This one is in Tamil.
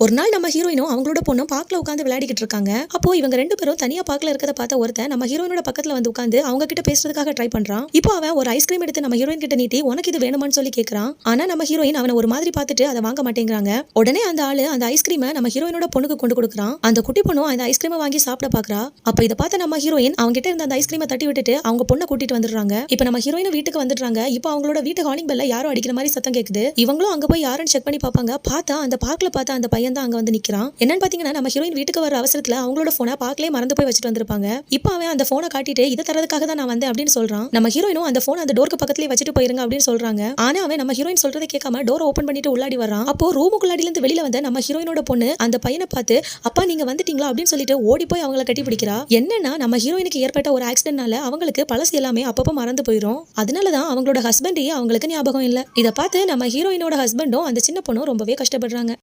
ஒரு நாள் நம்ம ஹீரோயினும் அவங்களோட பொண்ணும் பார்க்ல உட்காந்து விளையாடிக்கிட்டு இருக்காங்க. அப்போ இவங்க 2 பேரும் தனியா பார்க்ல இருக்கத பார்த்த ஒருத்தன் நம்ம ஹீரோயினோட பக்கத்துல வந்து உட்காந்து அவங்க கிட்ட பேசுறதுக்காக ட்ரை பண்றான். இப்போ அவன் ஒரு ஐஸ்கிரீம் எடுத்து நம்ம ஹீரோயின் கிட்ட நீட்டி உனக்கு இது வேணுமான்னு சொல்லி கேக்குறான். ஆனா நம்ம ஹீரோயின் அவனை ஒரு மாதிரி பார்த்துட்டு அதை வாங்க மாட்டேங்கிறாங்க. உடனே அந்த ஆளு அந்த ஐஸ்கிரீமை நம்ம ஹீரோயினோட பொண்ணுக்கு கொண்டு கொடுக்குறான். அந்த குட்டி பொண்ணும் அந்த ஐஸ்கிரீமை வாங்கி சாப்பிட பாக்குறா. அப்ப இதை பார்த்த நம்ம ஹீரோயின் அவங்க கிட்ட இருந்த அந்த ஐஸ்கிரீமை தட்டி விட்டுட்டு அவங்க பொண்ணை கூட்டிட்டு வந்துடுறாங்க. இப்போ நம்ம ஹீரோயின் வீட்டுக்கு வந்துடுறாங்க. இப்போ அவங்களோட வீட்டு காலிங் பெல்ல யாரோ அடிக்கிற மாதிரி சத்தம் கேக்குது. இவங்களும் அங்க போய் யாருன்னு செக் பண்ணி பாப்பாங்க. பார்த்தா அந்த பார்க்ல பார்த்த அந்த பையன் தான் அங்க வந்து நிக்கிறான். என்னன்னு பாத்தீங்கன்னா நம்ம ஹீரோயின் வீட்டுக்கு வர அவசரத்துல அவங்களோட போனை பார்க்கலே மறந்து போய் வச்சுட்டு வந்திருப்பாங்க. இப்போ அவன் அந்த போனை காட்டிட்டு இதை தரதுக்காக தான் நான் வந்தேன் அப்படின்னு சொல்றான். நம்ம ஹீரோயினும் அந்த போன் அந்த டோருக்கு பக்கத்துலயே வச்சுட்டு போயிருங்க அப்படின்னு சொல்றாங்க. ஆனா அவன் நம்ம ஹீரோயின் சொல்றதை கேட்காம டோர் ஓபன் பண்ணிட்டு உள்ளாடி வரான். அப்போ ரூமுக்குள்ளாடில இருந்து வெளியில வந்த நம்ம ஹீரோயினோட பொண்ணு அந்த பையனை பார்த்து அப்பா நீங்க வந்துட்டீங்களா அப்படின்னு சொல்லிட்டு ஓடி போய் அவங்கள கட்டி பிடிக்கிறா. என்னன்னா நம்ம ஹீரோயினுக்கு ஏற்பட்ட ஒரு ஆக்சிடென்ட்னால அவங்களுக்கு பழசு எல்லாமே அப்பப்போ மறந்து போயிடும். அதனாலதான் அவங்களோட ஹஸ்பண்டையே அவங்களுக்கு ஞாபகம் இல்ல. இதை பார்த்து நம்ம ஹீரோயினோட ஹஸ்பண்டும் அந்த சின்ன பொண்ணும் ரொம்பவே கஷ்டப்படுறாங்க.